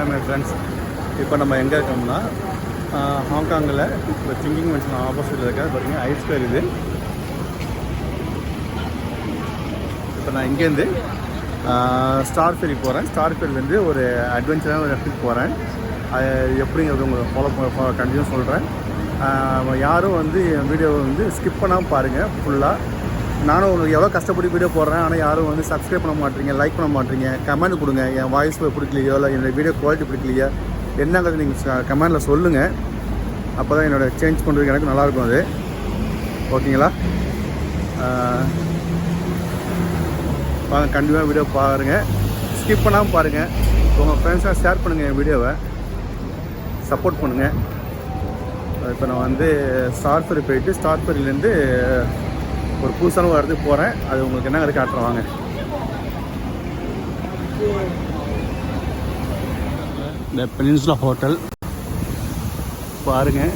My friends. இப்போ நம்ம எங்கே இருக்கோம்னா ஹாங்காங்கில் இப்போ திங்கிங் மென்ஷன் ஆப்போசிட்டில் இருக்க பார்த்தீங்கன்னா ஐஸ் ஸ்கொயர் இது. இப்போ நான் இங்கேருந்து ஸ்டார் ஃபெரி போகிறேன். ஸ்டார் ஃபெரிலேருந்து ஒரு அட்வென்ச்சரான ஒரு இடத்துக்கு போகிறேன். அது எப்படிங்கிறது உங்களுக்கு ஃபாலோ கண்டினியூ சொல்கிறேன். யாரும் வந்து என் வீடியோவை வந்து ஸ்கிப் பண்ணாமல் பாருங்கள் ஃபுல்லாக. நானும் உங்களுக்கு எவ்வளோ கஷ்டப்பட்டு வீடியோ போடுறேன், ஆனால் யாரும் வந்து சப்ஸ்கிரைப் பண்ண மாட்டீங்க, லைக் பண்ண மாட்டீங்க, கமெண்ட் கொடுங்க. என் வாய்ஸ் பிடிக்கலையோ இல்லை என்னோடய வீடியோ குவாலிட்டி பிடிக்கலையோ என்னங்கிறது நீங்கள் கமெண்டில் சொல்லுங்கள். அப்போ தான் என்னோடய சேஞ்ச் பண்ணுறதுக்கு எனக்கு நல்லாயிருக்கும். அது ஓகேங்களா? வாங்க கண்டிப்பாக வீடியோ பாருங்கள், ஸ்கிப் பண்ணாமல் பாருங்கள். உங்கள் ஃப்ரெண்ட்ஸாக ஷேர் பண்ணுங்கள், என் வீடியோவை சப்போர்ட் பண்ணுங்கள். இப்போ நான் வந்து ஸ்டார் ஃபெரி போயிட்டு ஸ்டார் ஃபெரிலேருந்து ஒரு புதுசான ஒரு இடத்துக்கு போகிறேன். அது உங்களுக்கு என்ன காட்டுறேன் வாங்க. இந்த பெனின்சுலா ஹோட்டல் பாருங்கள்.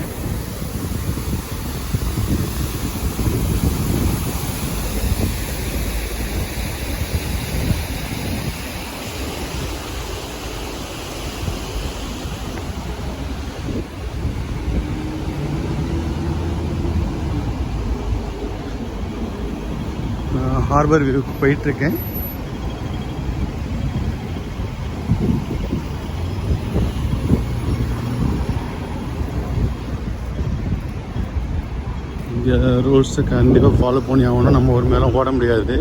ஹார்பர் வியூக்கு போயிட்டுருக்கேன். இங்கே ரூல்ஸை கண்டிப்பாக ஃபாலோ பண்ணி ஆகணும். நம்ம ஒரு மேலே ஓட முடியாது.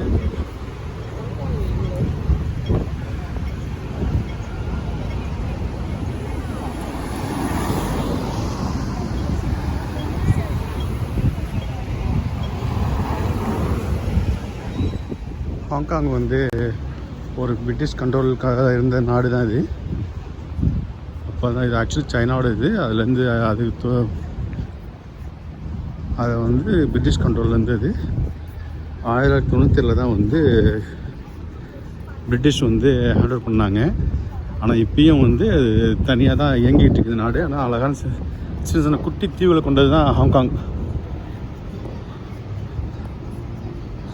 ஹாங்காங் வந்து ஒரு பிரிட்டிஷ் கண்ட்ரோலுக்காக இருந்த நாடு தான் இது. அப்போ தான் இது ஆக்சுவலி சைனாவோட இது. அதுலேருந்து அதை வந்து பிரிட்டிஷ் கண்ட்ரோலில் இருந்தது. 1997 தான் வந்து பிரிட்டிஷ் வந்து ஹேண்டில் பண்ணாங்க. ஆனால் இப்பயும் வந்து அது தனியாக தான் இயங்கிட்டு இருக்குது நாடு. ஆனால் அழகான சின்ன சின்ன குட்டி தீவுகளை கொண்டது தான் ஹாங்காங்.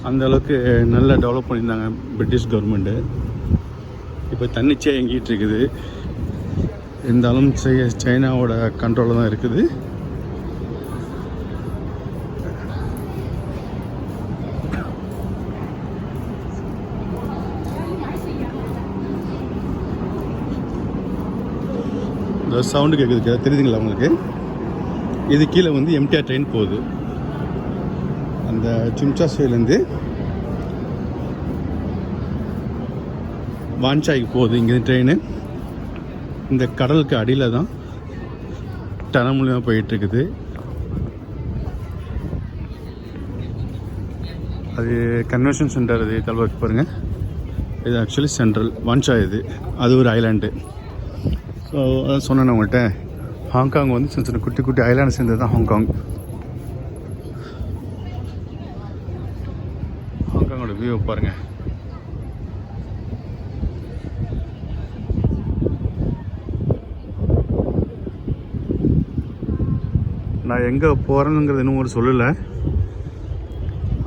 அந்த அளவுக்கு நல்லா டெவலப் பண்ணியிருந்தாங்க பிரிட்டிஷ் கவர்மெண்ட்டு. இப்போ தன்னிச்சையாக இயங்கிட்டு இருக்குது. இருந்தாலும் சைனாவோட கண்ட்ரோலில் தான் இருக்குது. இந்த சவுண்டு கேட்குது, தெரியுதுங்களா உங்களுக்கு? இது கீழே வந்து எம்டிஆர் ட்ரெயின் போகுது. அந்த சிம்சாஸ்லேருந்து வான்சாய்க்கு போகுது இங்கேருந்து ட்ரெயின். இந்த கடலுக்கு அடியில் தான் டனல் மூலியமாக போயிட்டுருக்குது. அது கன்வென்ஷன் சென்டர். அது தலைவருக்கு பாருங்கள், இது ஆக்சுவலி சென்ட்ரல் வான்சாய். இது அது ஒரு ஐலாண்டு. ஸோ அதான் சொன்னேன் உங்கள்கிட்ட, ஹாங்காங் வந்து சின்ன சின்ன குட்டி குட்டி ஐலாண்டு சேர்ந்தது தான் ஹாங்காங். ஹாங்காங்கோட வியூ பாருங்கள். நான் எங்கே போகிறேனுங்கிறது இன்னும் ஒரு சொல்லலை.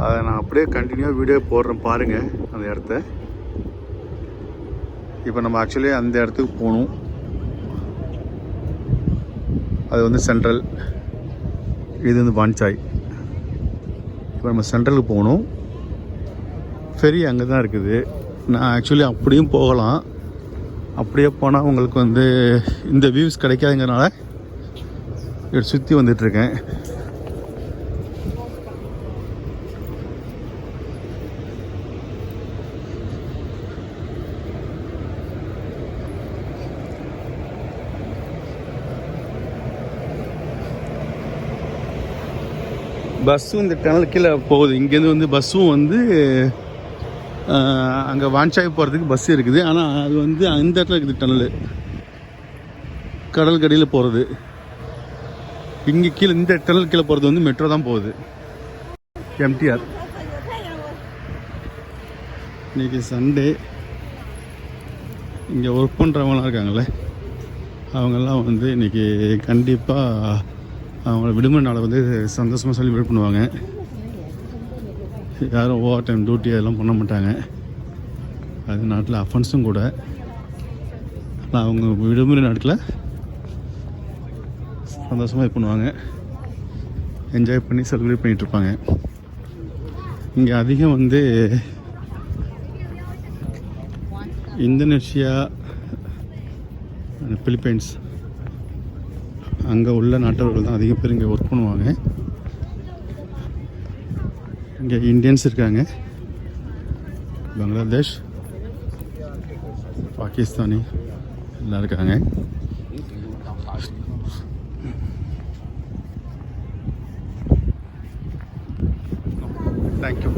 அதை நான் அப்படியே கண்டினியூவாக வீடியோ போடுறேன் பாருங்கள் அந்த இடத்த. இப்போ நம்ம ஆக்சுவலி அந்த இடத்துக்கு போகணும். அது வந்து சென்ட்ரல், இது வந்து வான்சாய். இப்போ நம்ம சென்ட்ரலுக்கு போகணும். ஃபெரி அங்கே தான் இருக்குது. நான் ஆக்சுவலி அப்படியும் போகலாம். அப்படியே போனால் உங்களுக்கு வந்து இந்த வியூஸ் கிடைக்காதுங்கிறனால இதை சுற்றி வந்துட்டுருக்கேன். பஸ்ஸும் இந்த டனல் கீழே போகுது. இங்கேருந்து வந்து பஸ்ஸும் வந்து அங்கே வான்சாய் போகிறதுக்கு பஸ் இருக்குது. ஆனால் அது வந்து அந்த இடத்துல இருக்குது டனல், கடல் கடியில் போகிறது. இங்கே கீழே இந்த டனல் கீழே போகிறது வந்து மெட்ரோ தான் போகுது, எம்டிஆர். இன்றைக்கி சண்டே. இங்கே ஒர்க் பண்ணுறவங்களாம் இருக்காங்களே, அவங்கெல்லாம் வந்து இன்றைக்கி கண்டிப்பாக அவங்கள விடுமுறை நாளை வந்து சந்தோஷமாக செலிப்ரேட் பண்ணுவாங்க. யாரும் ஓவர் டைம் டியூட்டி அதெல்லாம் பண்ண மாட்டாங்க. அது நாட்டில் அஃபென்ஸும் கூட. நான் அவங்க விடுமுறை நாட்களில் சந்தோஷமாக இது பண்ணுவாங்க, என்ஜாய் பண்ணி செலிப்ரேட் பண்ணிகிட்ருப்பாங்க. இங்கே அதிகம் வந்து இந்தோனேஷியா, பிலிப்பைன்ஸ் அங்கே உள்ள நாட்டவர்கள் தான் அதிகம் பேர் இங்கே ஒர்க் பண்ணுவாங்க. இங்கே இந்தியன்ஸ் இருக்காங்க, பங்களாதேஷ், பாகிஸ்தானி எல்லாம் இருக்காங்க. தேங்க்யூ.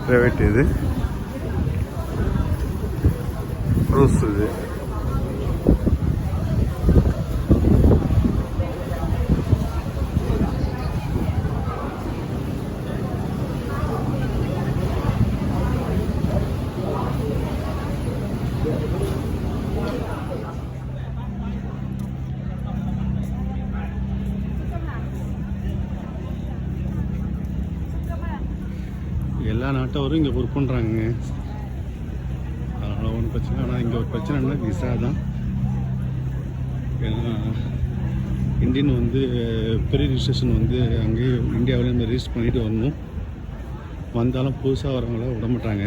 ப்ரைவேட் இது க்ரூஸ் இது. எல்லா நாட்டவரும் இங்கே ஒர்க் பண்ணுறாங்க, அதனால் ஒன்றும் பிரச்சனை. ஆனால் இங்கே ஒரு பிரச்சனைனா விசா தான். ஏன்னா இந்தியன் வந்து ப்ரீ ரிஜிஸ்ட்ரேஷன் வந்து அங்கேயே இந்தியாவிலே நம்ம ரிஜிஸ்டர் பண்ணிட்டு வரணும். வந்தாலும் புதுசாக வரவங்கள விட மாட்டாங்க.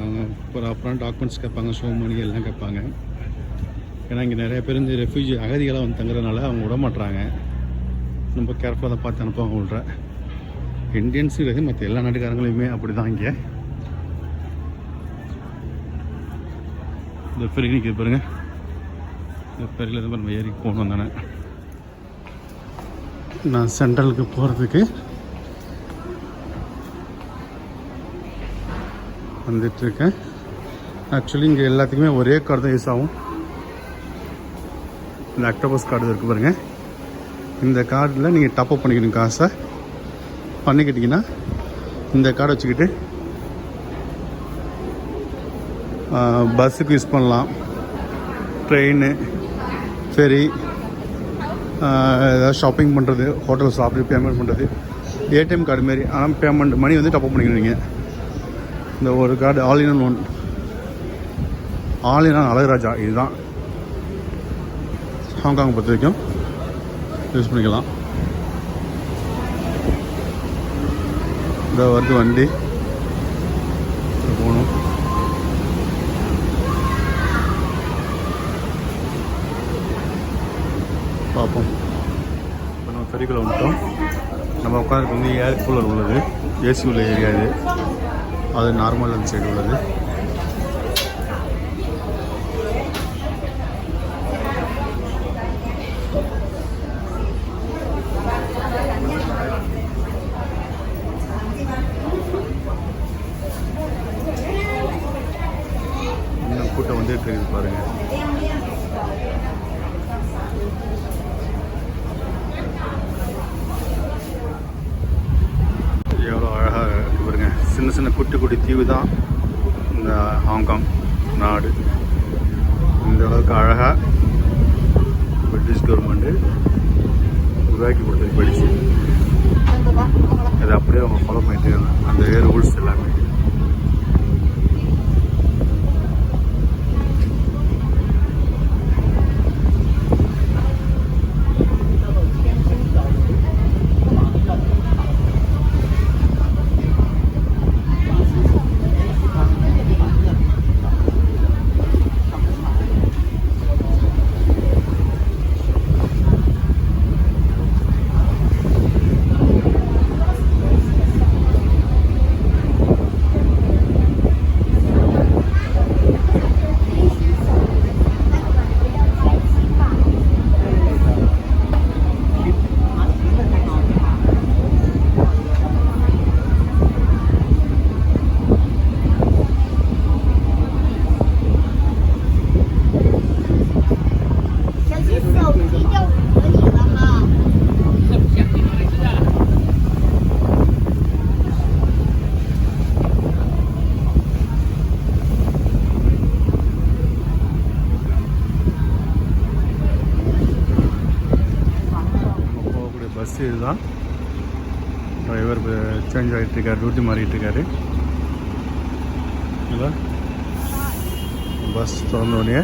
அவங்க ப்ராப்பரான டாக்குமெண்ட்ஸ் கேட்பாங்க, ஷோ மணி எல்லாம் கேட்பாங்க. ஏன்னா இங்கே நிறைய பேர் இந்த ரெஃப்யூஜி அகதிகளாக வந்து தங்குறதுனால அவங்க விட மாட்டாங்க. ரொம்ப கேர்ஃபுல்லாக தான் பார்த்து அனுப்புவாங்க. விட்ற இந்தியன்ஸும் கிடையாது, மற்ற எல்லா நாட்டுக்காரங்களையுமே அப்படி தான். இங்கே இந்த ஃபெரி நிற்கிது பாருங்க, இந்த ஃபெரியில் இருந்து நம்ம ஏறி போகணும் தானே. நான் சென்ட்ரலுக்கு போகிறதுக்கு வந்துட்டுருக்கேன். ஆக்சுவலி இங்கே எல்லாத்துக்குமே ஒரே கார்டு தான் யூஸ் ஆகும். இந்த ஆக்டோபஸ் கார்டு இருக்குது பாருங்கள், இந்த கார்டில் நீங்கள் டாப்அப் பண்ணிக்கணும். காசை பண்ணிக்கிட்டிங்கன்னா இந்த கார்டை வச்சுக்கிட்டு பஸ்ஸுக்கு யூஸ் பண்ணலாம், ட்ரெயின், ஃபெரி, ஏதாவது ஷாப்பிங் பண்ணுறது, ஹோட்டல் சாப்பிட்டு பேமெண்ட் பண்ணுறது, ஏடிஎம் கார்டு மாரி. ஆனால் பேமெண்ட் மணி வந்து டாப்அப் பண்ணிக்கணும் நீங்கள். இந்த ஒரு card all in one, all in Azhagaraja இதுதான் ஹாங்காங் பொறுத்த வரைக்கும் யூஸ் பண்ணிக்கலாம். இந்த வருது வண்டி போகணும். பார்ப்போம். இப்போ நம்ம ஃபெரிக்குள்ளே வந்துட்டோம். நம்ம உட்காந்துருக்கு வந்து ஏர் கூலர் உள்ளது, ஏசி உள்ள ஏரியா இது. அது நார்மல் அந்த சைடு உள்ளது. கூட்டம் வந்துட்டு இருக்குது பாருங்க. எவ்வளோ அழகாக இருக்கு பாருங்க. சின்ன சின்ன குட்டி குட்டி தீவு தான் இந்த ஹாங்காங் நாடு. இந்த அளவுக்கு அழகாக பிரிட்டிஷ் கவர்மெண்ட்டு உருவாக்கி கொடுத்தது படிச்சு அதை அப்படியே அவங்க ஃபாலோ பண்ணிட்டு இருக்காங்க. அந்த ரூல்ஸ் எல்லாமே பஸ் இதுதான். டிரைவர் சேஞ்ச் ஆகிட்டுருக்காரு, டியூட்டி மாறிட்டுருக்காரு. ஓகேங்களா. பஸ் திறந்தோடனே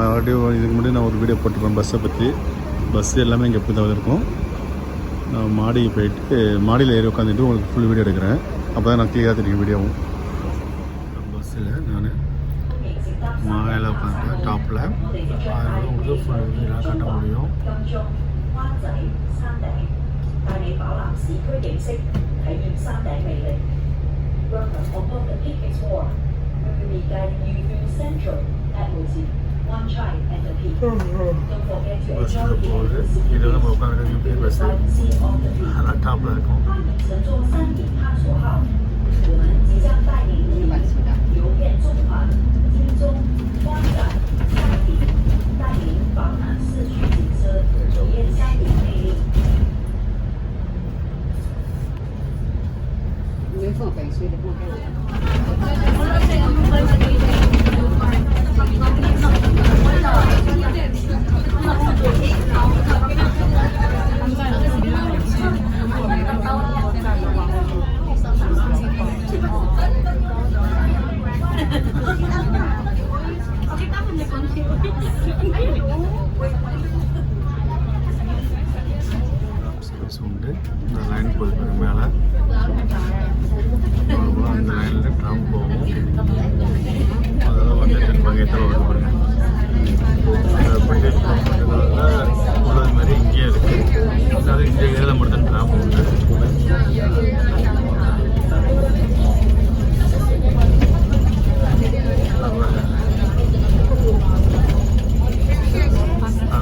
ஆல்ரெடி இதுக்கு முன்னாடி நான் ஒரு வீடியோ போட்டிருப்பேன் பஸ்ஸை பற்றி. பஸ்ஸு எல்லாமே இங்கே எப்படி தான் இருக்கும். நான் மாடிக்கு போயிட்டு மாடியில் ஏறி உட்காந்துட்டு உங்களுக்கு ஃபுல் வீடியோ எடுக்கிறேன். அப்போ தான் நான் கிளியராக தெரியும் வீடியோவும். பஸ்ஸில் நான் மேலே உட்காந்து டாப்பில் அதில் உங்களுக்கு ஃபுல் வீடியோலாம் காட்ட முடியும். பஸ்ஸில் போகுது. இது நம்ம உட்காந்து பஸ் அதெல்லாம் டாப்பில் இருக்கும். உண்டு. இந்த லைன் போகுது மேலே. அந்த லைனில் ட்ராம் போகும். அதெல்லாம் வந்துட்டு வகையத்தில் வருவாங்க. பட்டேல் உள்ளது மாதிரி இங்கேயே இருக்குது. அதாவது இந்த ஏரியாவில் மட்டும் ட்ராம் உண்டு.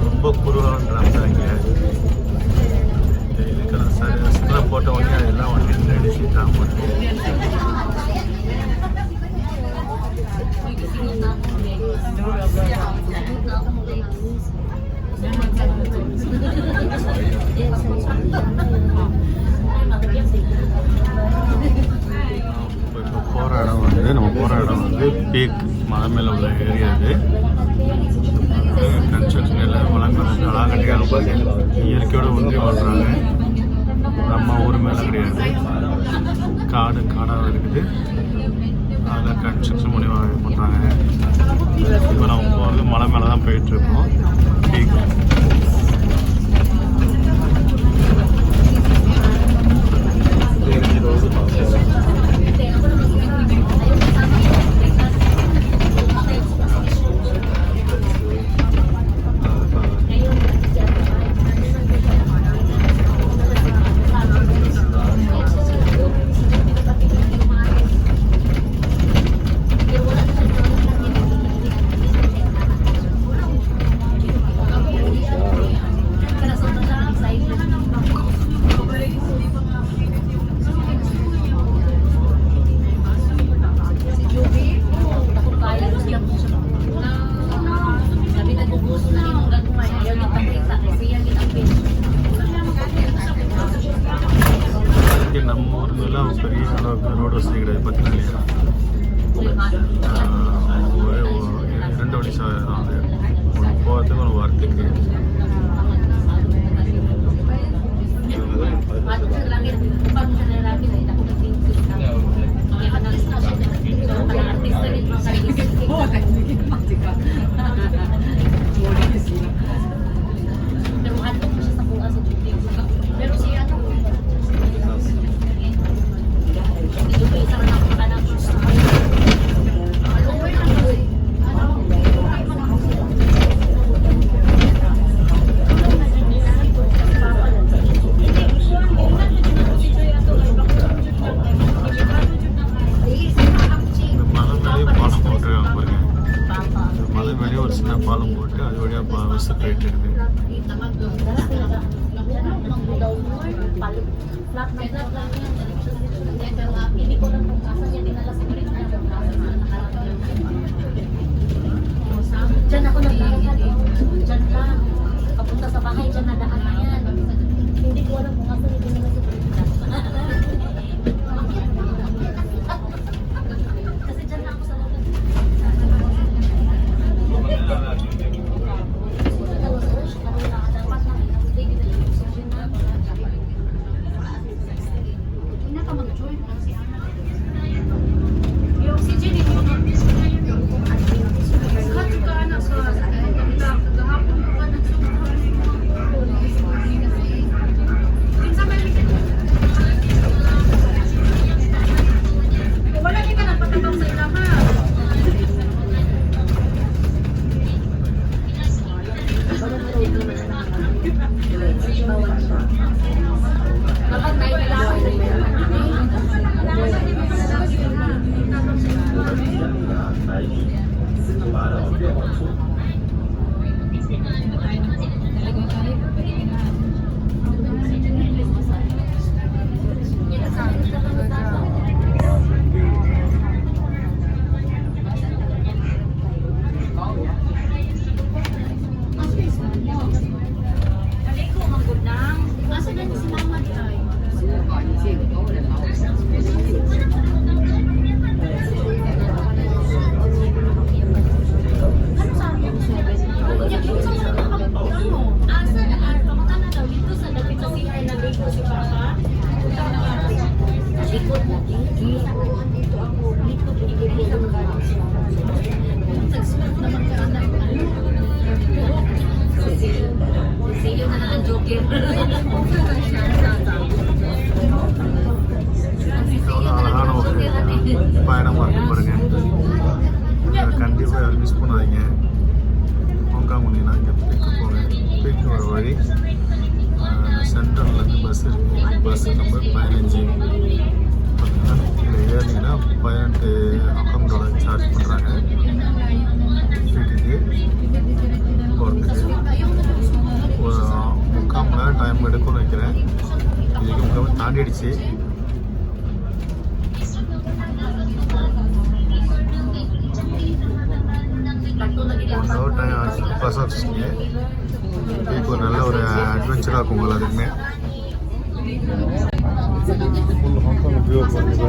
ரொம்ப குருவான ட்ராம் தான் இங்கே. போட்ட உடனே அதெல்லாம் வந்து அடிச்சு ட்ராம் பண்ணுது. இப்போ போகிற இடம் வந்து நம்ம போகிற இடம் வந்து பீக் மலை மேலே உள்ள ஏரியா. இது கன்ஸ்ட்ரக்ஷன் எல்லாம் வளங்கள் வந்து அழகாக இயற்கையோடு ஒன்றி வாழ்கிறாங்க. நம்ம ஊர் மேலே கிடையாது, காடாக இருக்குது. அதில் கன்ஸ்ட்ரக்ஷன் மூலியமாக பண்ணுறாங்க. இப்போ நம்ம போகிறது மலை மேலே தான் போயிட்டுருக்கோம். பீக் நம்ம ஊர்லாம் பெரிய அளவுக்கு ரோடு வசதி கிடையாது. பார்த்தீங்கன்னா 2 வழி சாலை தான் அது. போகிறதுக்கு ஒரு வாரத்துக்கு பாலம் போட்டு அது வழியாக பஸ் போயிட்டு இருக்குது. Diyan ako naglalakad. Diyan lang. Papunta sa bahay, diyan nadaan na yan. Hindi ko alam kung ako hindi nila kasi diyan lang ako sa loob. Kapag may lalaki அழகான ஒரு பயணமாக இருக்கும் பாருங்க. கண்டிப்பாக யாரும் மிஸ் பண்ணாதீங்க. ஹாங்காங் வந்தீங்கன்னா இங்கே பீக்கு போங்க. பீக்கு வர வழி சென்ட்ரல்லேருந்து பஸ் இருக்குது. பஸ் நம்பர் 15 பார்த்தீங்கன்னா இதில் ஏறினீங்கன்னா 18 அக்கௌண்டோட சார்ஜ் பண்ணுறாங்க பீக்குக்கு போகிறதுக்கு. ஒரு 3/4 மணி நேரம் டைம் எடுக்கும்னு வைக்கிறேன். இதுக்கு 3 மணி தாண்டிடுச்சு. பஸ் ஆஃபீஸ்க்கு இப்போ ஒரு நல்ல ஒரு அட்வென்ச்சராக இருக்கும் உங்களை அதுக்குமே. ஃபுல் ஹாங்காங் வியூ பண்ணுங்க.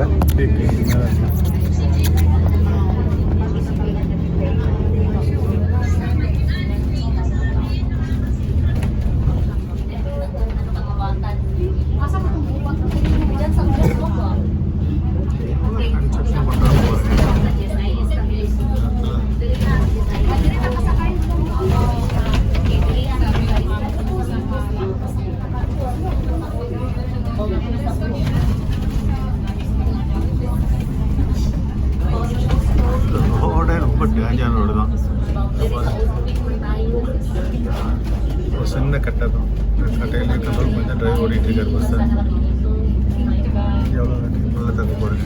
ரோடே ரொம்ப டேஞ்சான ரோடு தான். ஒரு சின்ன கட்டை தான். கட்டையிலே கண்ட்ரோல் பண்ணி தான் டிரைவர் ஓடிட்டு இருக்காரு பஸ்ஸை. எவ்வளோ நல்லா தப்பு போடுங்க.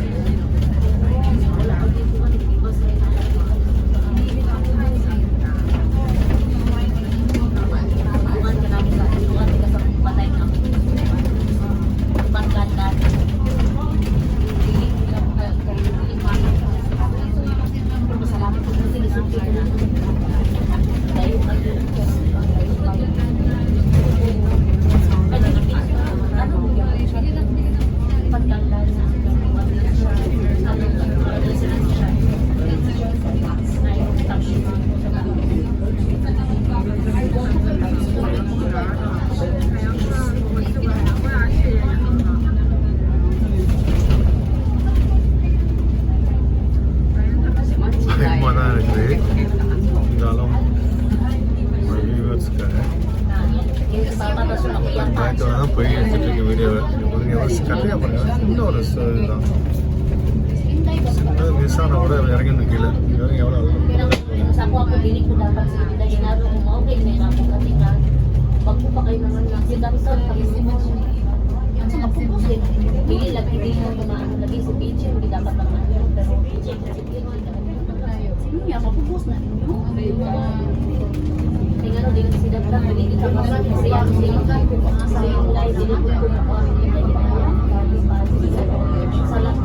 தான் போய் எடுத்துட்டு இருக்க வீடியோவை கட்டையாக பண்ணுங்க. இன்னொரு இதுதான் மிஸ் ஆனால் கூட இறங்கி வந்து கீழே இறங்கி எவ்வளோ sa ako dili ko dapat sa ila ginaro ko mao kay may ako katingan pagko pa kay naman lang si doctor kay sa mapupos din dili lagi din mo kumaano lagi sa beach hindi dapat lang pero check sa beach sino ya mapupos na ninyo kay ngano din si doctor dili ka pa kasi ako sa live dili ko ko salat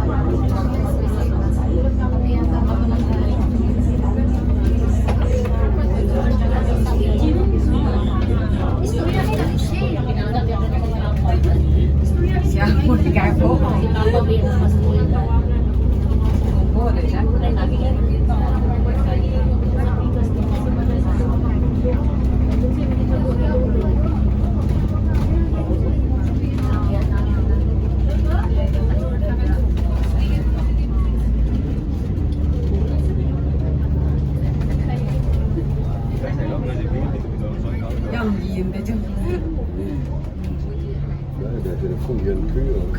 Der telefonierende Kühlung.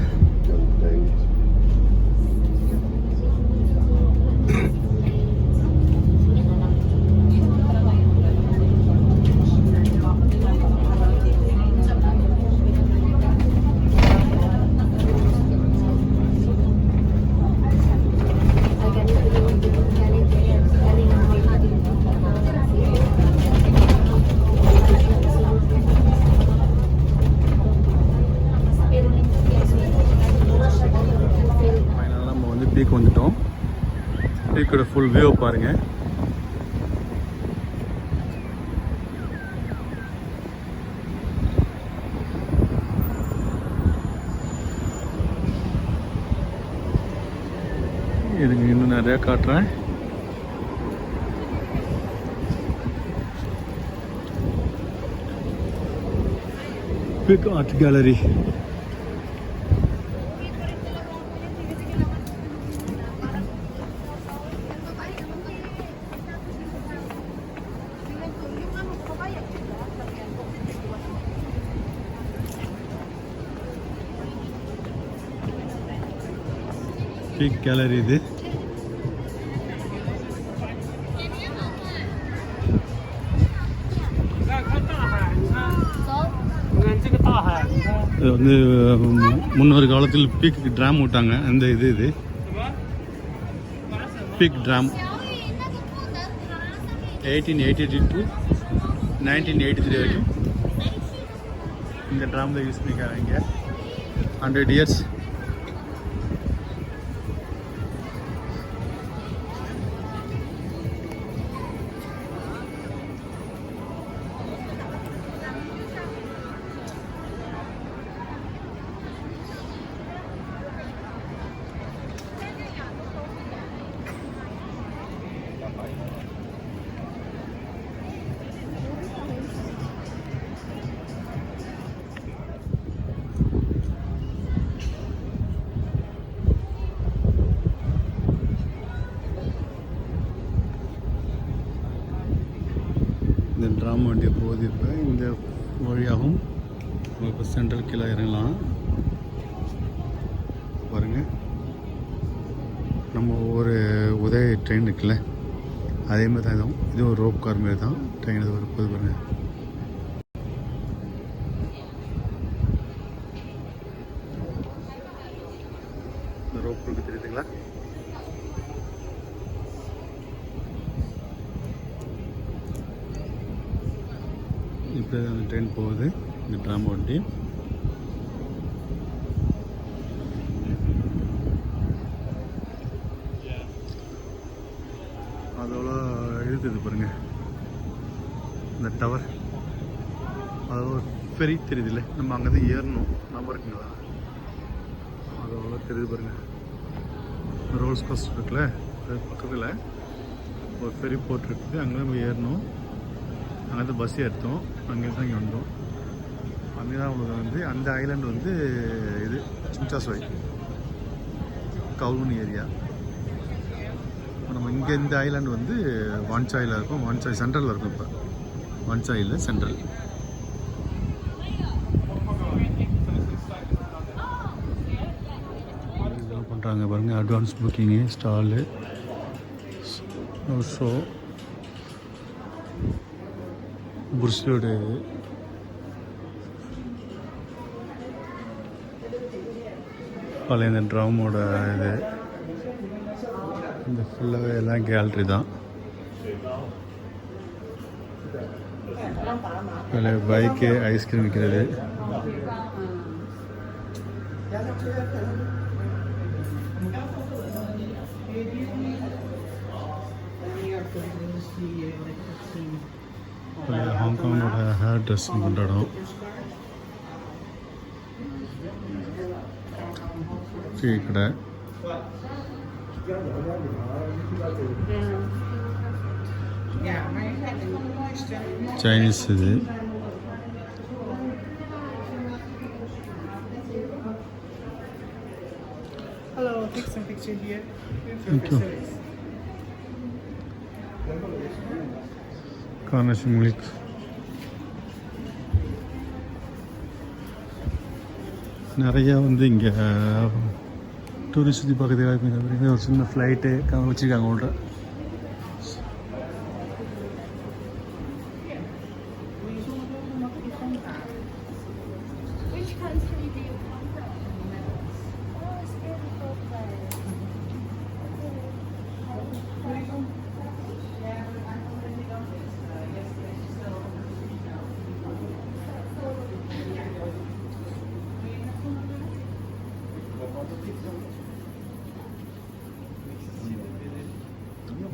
Und denkt. Peak வந்துட்டோம். பீக்கோட full view பாருங்கள். இதுங்க இன்னும் நிறையா காட்டுறேன். Big art gallery. Big gallery இது. இது வந்து முன்னொரு காலத்தில் பீக்கு ட்ராம் விட்டாங்க. அந்த இது பீக் ட்ராம் 1882 to 1983 வரைக்கும் இந்த ட்ராம் தான் யூஸ் பண்ணிக்கிறாங்க இங்கே. 100 இயர்ஸ். இந்த ட்ராம் வண்டியை போகுது. இப்போ இந்த வழியாகவும் இப்போ சென்ட்ரல் கீழே இறங்கலாம். பாருங்கள், நம்ம ஒரு உதய ட்ரெயின் இருக்குல்ல, அதே மாதிரி தான் இதுவும். இது ஒரு ரோப் கார் மாரி தான் ட்ரெயின். இது ஒரு போது பாருங்கள். இந்த ரோப் இருக்கு, தெரியுதுங்களா? இப்போ அந்த ட்ரெயின் போகுது, இந்த ட்ராம் வண்டி. அதோட இருக்குது பாருங்க, இந்த டவர். அதோட ஃபெரி தெரியுது இல்லை, நம்ம அங்கே தான் ஏறணும். நம்ம இருக்குங்களா, அதோட தெரியுது பாருங்க. ரோல்ஸ் கோஸ்ட் இருக்குல்ல, அது பக்கத்தில் ஒரு ஃபெரி போர்ட் இருக்குது. அங்கே நம்ம ஏறணும். அங்கே தான் பஸ் எடுத்தோம். அங்கேருந்து தான் இங்கே வந்தோம். அங்கே தான் உங்களுக்கு வந்து அந்த ஐலாண்டு வந்து இது சிம்சாஸ்வாய் கவுலூன் ஏரியா. நம்ம இங்கே இந்த ஐலாண்டு வந்து வான்சாயில் இருக்கும். வான்சாய் சென்ட்ரலில் இருக்கும். இப்போ வான்சாயில் சென்ட்ரல். இதெல்லாம் பண்ணுறாங்க பாருங்கள். அட்வான்ஸ் புக்கிங்கு, ஸ்டாலு, ஷோ, புருஷோட பழைய இந்த ட்ராமோட இது. இந்த ஃபுல்லாகவே எல்லாம் கேலரி தான். பழைய பைக்கு, ஐஸ்கிரீம் விற்கிறது. ஹாங்காங்கோட ஹேர் ட்ரெஸ்ஸிங் பண்ணுற இடம். டீ கடை. சைனீஸ் இது. Hello, take some picture here. Thank you. Carnation milk. நிறையா வந்து இங்கே டூரிஸ்ட் சுற்றி பார்க்கறதுக்காக ஒரு சின்ன ஃப்ளைட்டு வச்சுருக்காங்க உள்ள.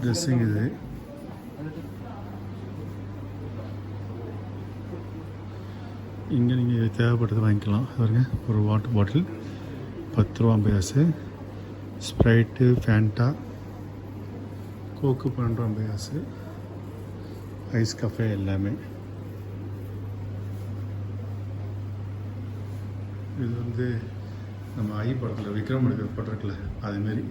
ட்ரெஸ்ஸிங் இது. இங்கே நீங்கள் தேவைப்பட்டது வாங்கிக்கலாம். பாருங்க, ஒரு வாட்டர் பாட்டில் 10 ரூபா காசு, ஸ்ப்ரைட்டு, ஃபேண்டா, கோக்கு 12 ரூபா காசு, ஐஸ் கஃபே எல்லாமே. இது வந்து நம்ம ஐ படத்தில் விக்ரம் எடுக்கிற படம் இருக்குல்ல, அதுமாரி.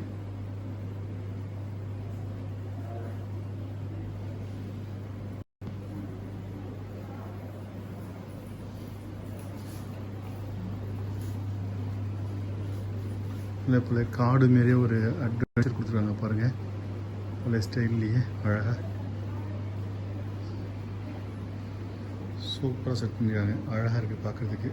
இல்லை போல காடு மாரியே ஒரு அட்வென்ச்சர் கொடுத்துருக்காங்க பாருங்கள், பல ஸ்டைல்லையே அழகாக சூப்பராக செட் பண்ணியிருக்காங்க. அழகாக இருக்குது பார்க்குறதுக்கு.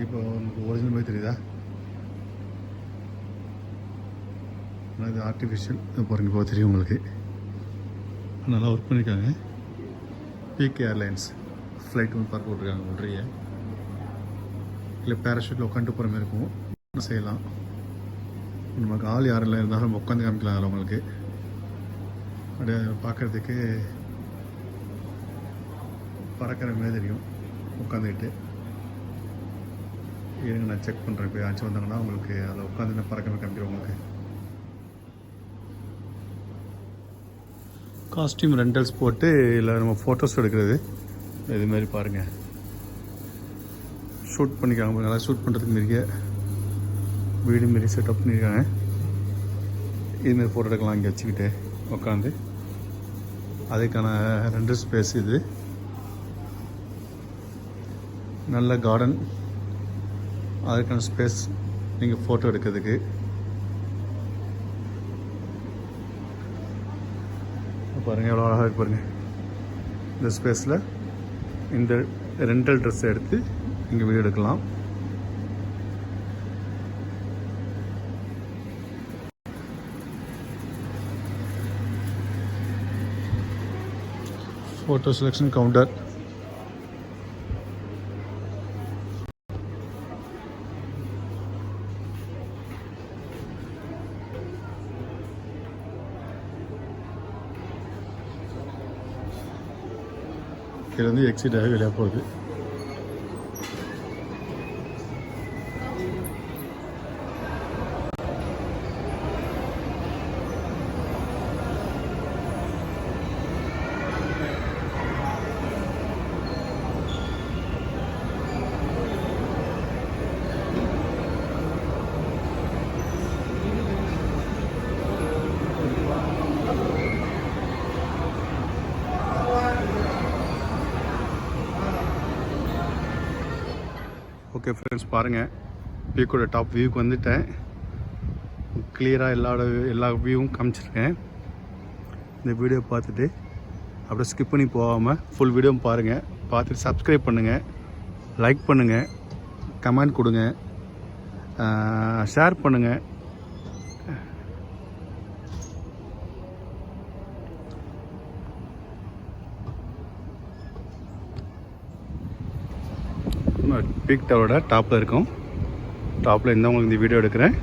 இப்போ உங்களுக்கு ஒரிஜினல் மாதிரி தெரியுதா? ஆனால் இது ஆர்டிஃபிஷியல் பாருங்கள், இப்போ தெரியும் உங்களுக்கு. நல்லா ஒர்க் பண்ணியிருக்காங்க. பிகே ஏர்லைன்ஸ் ஃப்ளைட் வந்து பார்க்க விட்ருக்காங்க ஒன்றைய. இல்லை பேராஷூட்டில் உட்காந்துட்டு போகிற மாதிரி இருக்கும், செய்யலாம். நமக்கு ஆள் யாரும் இல்லை இருந்தாலும் நம்ம உட்காந்து காமிக்கலாம். அதில் உங்களுக்கு அப்படியே பார்க்குறதுக்கு பறக்கிற மாதிரி தெரியும் உட்காந்துக்கிட்டு. இருங்க நான் செக் பண்ணுறேன். இப்போ யாச்சும் வந்தாங்கன்னா உங்களுக்கு அதில் உட்காந்து பறக்க காமிக்கிறேன் உங்களுக்கு. காஸ்டியூம் ரெண்டல்ஸ் போட்டு இல்லை நம்ம ஃபோட்டோஸ் எடுக்கிறது இதுமாரி பாருங்கள். ஷூட் பண்ணிக்காங்க, நல்லா ஷூட் பண்ணுறதுக்கு மாரியே வீடு மாரி செட்டப் பண்ணியிருக்காங்க. இதுமாரி ஃபோட்டோ எடுக்கலாம் இங்கே வச்சுக்கிட்டு உட்காந்து. அதுக்கான ரெண்டல் ஸ்பேஸ் இது. நல்ல கார்டன், அதுக்கான ஸ்பேஸ் நீங்கள் ஃபோட்டோ எடுக்கிறதுக்கு. பாருங்கள் எவ்வளோ அழகாக இருக்கு பாருங்கள். இந்த ஸ்பேஸில் இந்த ரெண்டல் ட்ரெஸ் எடுத்து இங்கே வீடியோ எடுக்கலாம். Photo selection counter. இது வந்து எக்ஸிட் ஆகி வெளியே போகுது. ஓகே ஃப்ரெண்ட்ஸ், பாருங்கள், பீக்கோட டாப் வியூக்கு வந்துட்டேன். கிளியராக எல்லா வியூவும் காமிச்சிருக்கேன். இந்த வீடியோ பார்த்துட்டு அப்படியே ஸ்கிப் பண்ணி போகாமல் ஃபுல் வீடியோ பாருங்கள். பார்த்துட்டு சப்ஸ்கிரைப் பண்ணுங்கள், லைக் பண்ணுங்கள், கமெண்ட் கொடுங்க, ஷேர் பண்ணுங்கள். பீக் டவரோட டாப்பில் இருக்கும். டாப்பில் இருந்தால் உங்களுக்கு இந்த வீடியோ எடுக்கிறேன்.